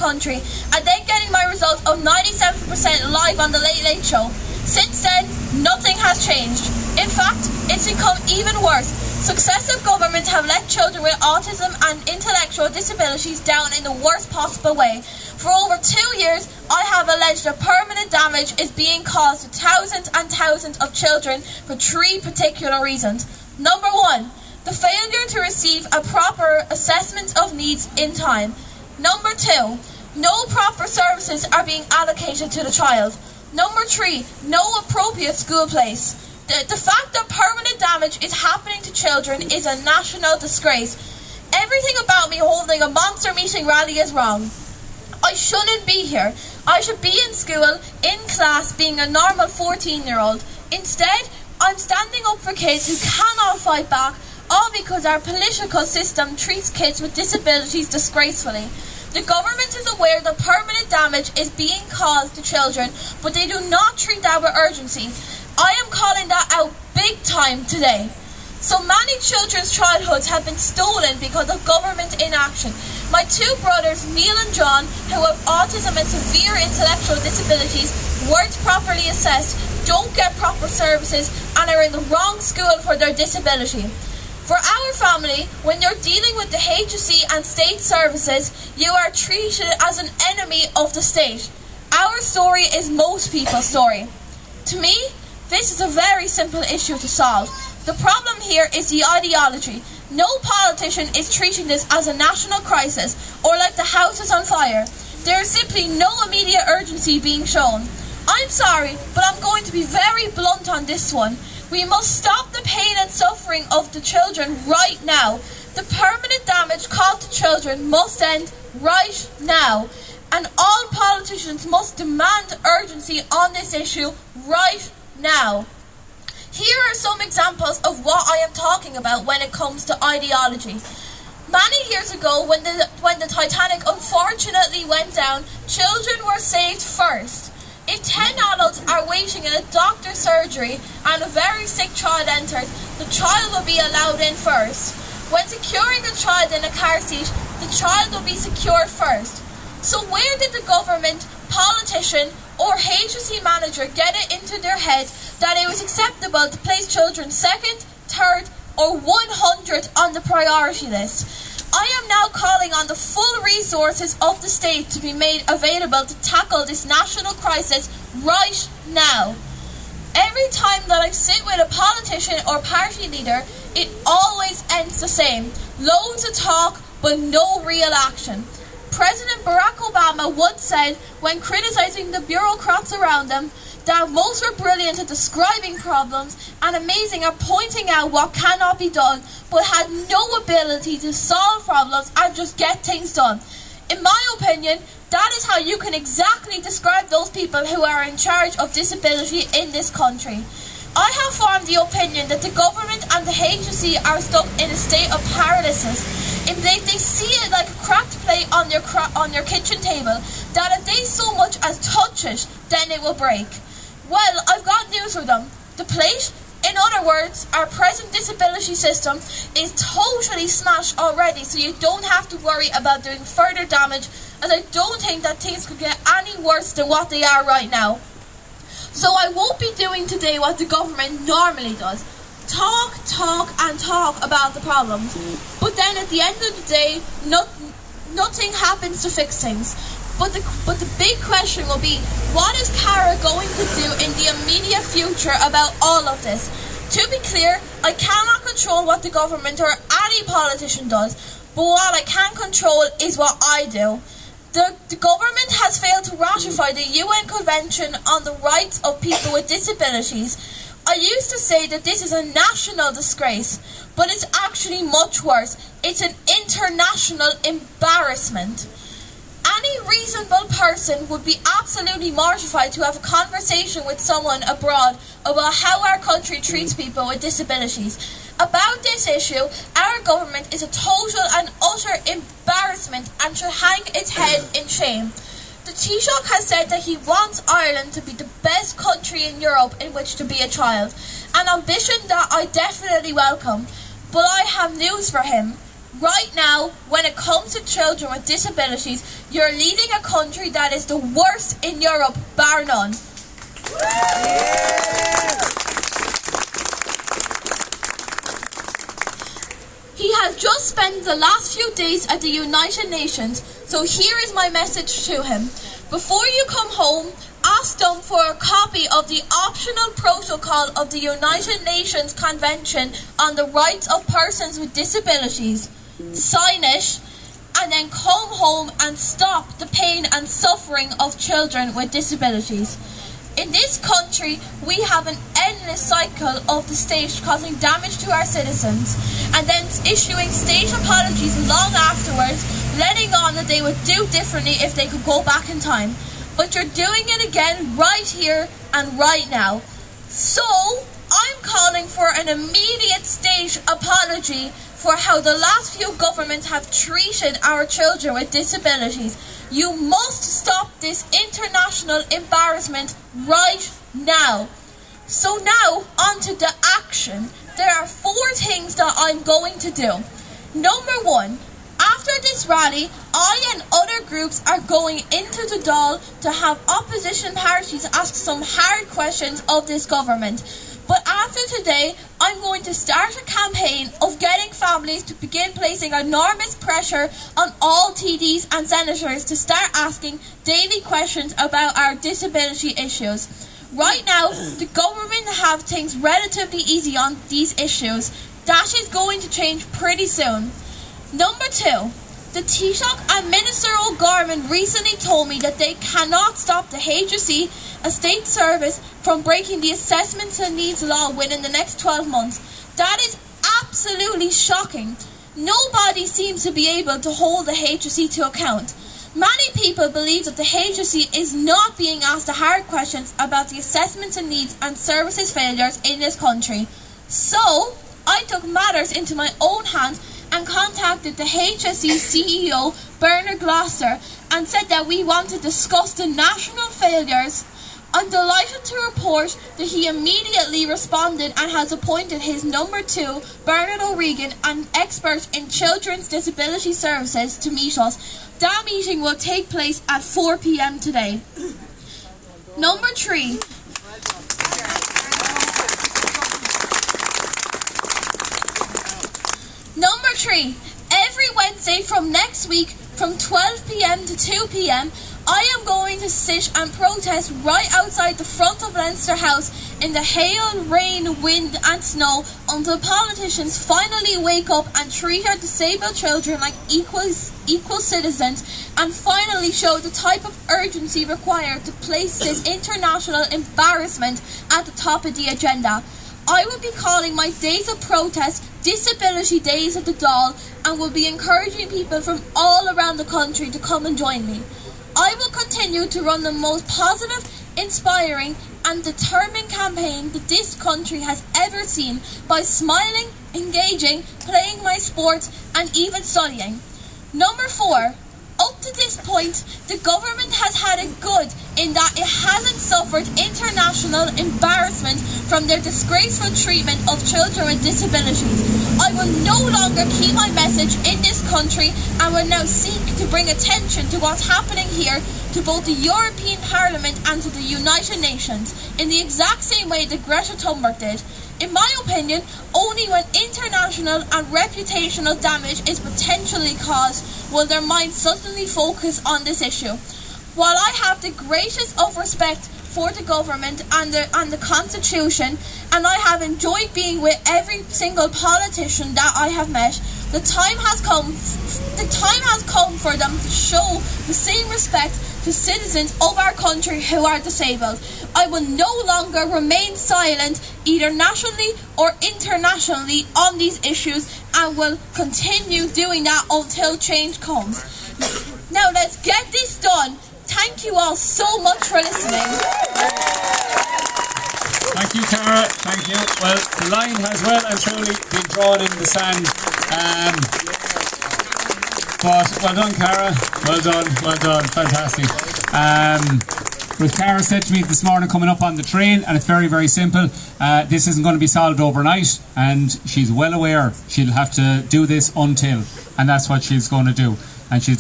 country and then getting my result of 97% live on the Late Late Show. Since then, nothing has changed. In fact, it's become even worse. Successive governments have let children with autism and intellectual disabilities down in the worst possible way. For over 2 years, I have alleged that permanent damage is being caused to thousands and thousands of children for 3 particular reasons. Number 1, the failure to receive a proper assessment of needs in time. Number 2, no proper services are being allocated to the child. Number 3, no appropriate school place. The fact that permanent damage is happening to children is a national disgrace. Everything about me holding a monster meeting rally is wrong. I shouldn't be here. I should be in school, in class, being a normal 14-year-old. Instead, I'm standing up for kids who cannot fight back, all because our political system treats kids with disabilities disgracefully. The government is aware that permanent damage is being caused to children, but they do not treat that with urgency. I am calling that out big time today. So many children's childhoods have been stolen because of government inaction. My 2 brothers, Neil and John, who have autism and severe intellectual disabilities, weren't properly assessed, don't get proper services, and are in the wrong school for their disability. For our family, when you're dealing with the HSE and state services, you are treated as an enemy of the state. Our story is most people's story. To me, this is a very simple issue to solve. The problem here is the ideology. No politician is treating this as a national crisis or like the house is on fire. There is simply no immediate urgency being shown. I'm sorry, but I'm going to be very blunt on this one. We must stop the pain and suffering of the children right now. The permanent damage caused to children must end right now. And all politicians must demand urgency on this issue right now. Here are some examples of what I am talking about when it comes to ideology. Many years ago, when the Titanic unfortunately went down, children were saved first. If 10 adults are waiting in a doctor's surgery and a very sick child enters, the child will be allowed in first. When securing a child in a car seat, the child will be secured first. So where did the government, politician or HSE manager get it into their head that it was acceptable to place children second, third or 100th on the priority list? I am now calling on the full resources of the state to be made available to tackle this national crisis right now. Every time that I sit with a politician or party leader, it always ends the same. Loads of talk, but no real action. President Barack Obama once said, when criticizing the bureaucrats around him, that most were brilliant at describing problems and amazing at pointing out what cannot be done, but had no ability to solve problems and just get things done. In my opinion, that is how you can exactly describe those people who are in charge of disability in this country. I have formed the opinion that the government and the HSE are stuck in a state of paralysis. If they see it like a cracked plate on your kitchen table, that if they so much as touch it, then it will break. Well, I've got news for them. The plate, in other words, our present disability system, is totally smashed already, so you don't have to worry about doing further damage, as I don't think that things could get any worse than what they are right now. So I won't be doing today what the government normally does. Talk and talk about the problems. But then at the end of the day, nothing happens to fix things. But the big question will be, what is Cara going to do in the immediate future about all of this? To be clear, I cannot control what the government or any politician does, but what I can control is what I do. The government has failed to ratify the UN Convention on the Rights of People with Disabilities. I used to say that this is a national disgrace, but it's actually much worse. It's an international embarrassment. Any reasonable person would be absolutely mortified to have a conversation with someone abroad about how our country treats people with disabilities. About this issue, our government is a total and utter embarrassment and should hang its head in shame. The Taoiseach has said that he wants Ireland to be the best country in Europe in which to be a child, an ambition that I definitely welcome. But I have news for him. Right now, when it comes to children with disabilities, you're leading a country that is the worst in Europe, bar none. He has just spent the last few days at the United Nations, so here is my message to him. Before you come home, ask them for a copy of the optional protocol of the United Nations Convention on the Rights of Persons with Disabilities. Sign it, and then come home and stop the pain and suffering of children with disabilities. In this country, we have an endless cycle of the state causing damage to our citizens and then issuing state apologies long afterwards, letting on that they would do differently if they could go back in time. But you're doing it again right here and right now. So, I'm calling for an immediate state apology for how the last few governments have treated our children with disabilities. You must stop this international embarrassment right now. So now, on to the action. There are 4 things that I'm going to do. Number 1, after this rally, I and other groups are going into the Dáil to have opposition parties ask some hard questions of this government. But after today, I'm going to start a campaign of getting families to begin placing enormous pressure on all TDs and senators to start asking daily questions about our disability issues. Right now, the government have things relatively easy on these issues. That is going to change pretty soon. Number 2. The Taoiseach and Minister O'Gorman recently told me that they cannot stop the HSE, a state service, from breaking the Assessments and Needs law within the next 12 months. That is absolutely shocking. Nobody seems to be able to hold the HSE to account. Many people believe that the HSE is not being asked the hard questions about the assessments and needs and services failures in this country. So, I took matters into my own hands and contacted the HSE CEO, Bernard Gloucester, and said that we want to discuss the national failures. I'm delighted to report that he immediately responded and has appointed his number 2, Bernard O'Regan, an expert in children's disability services, to meet us. That meeting will take place at 4 p.m. today. Number 3. Number 3, every Wednesday from next week from 12 p.m. to 2 p.m, I am going to sit and protest right outside the front of Leinster House in the hail, rain, wind and snow until politicians finally wake up and treat our disabled children like equal citizens and finally show the type of urgency required to place this international embarrassment at the top of the agenda. I will be calling my days of protest Disability Days at the Dáil and will be encouraging people from all around the country to come and join me. I will continue to run the most positive, inspiring and determined campaign that this country has ever seen by smiling, engaging, playing my sports and even studying. Number 4. Up to this point, the government has had it good in that it hasn't suffered international embarrassment from their disgraceful treatment of children with disabilities. I will no longer keep my message in this country and will now seek to bring attention to what's happening here to both the European Parliament and to the United Nations in the exact same way that Greta Thunberg did. In my opinion, only when international and reputational damage is potentially caused will their minds suddenly focus on this issue. While I have the greatest of respect for the government and the Constitution, and I have enjoyed being with every single politician that I have met, the time has come for them to show the same respect to citizens of our country who are disabled. I will no longer remain silent, either nationally or internationally, on these issues and will continue doing that until change comes. Now let's get this done. Thank you all so much for listening. Thank you, Cara. Thank you. Well, the line has well and truly been drawn in the sand. But well done, Cara. Well done. Fantastic. But Cara said to me this morning coming up on the train, and it's very, very simple. This isn't going to be solved overnight, and she's well aware she'll have to do this until, and that's what she's going to do. And she's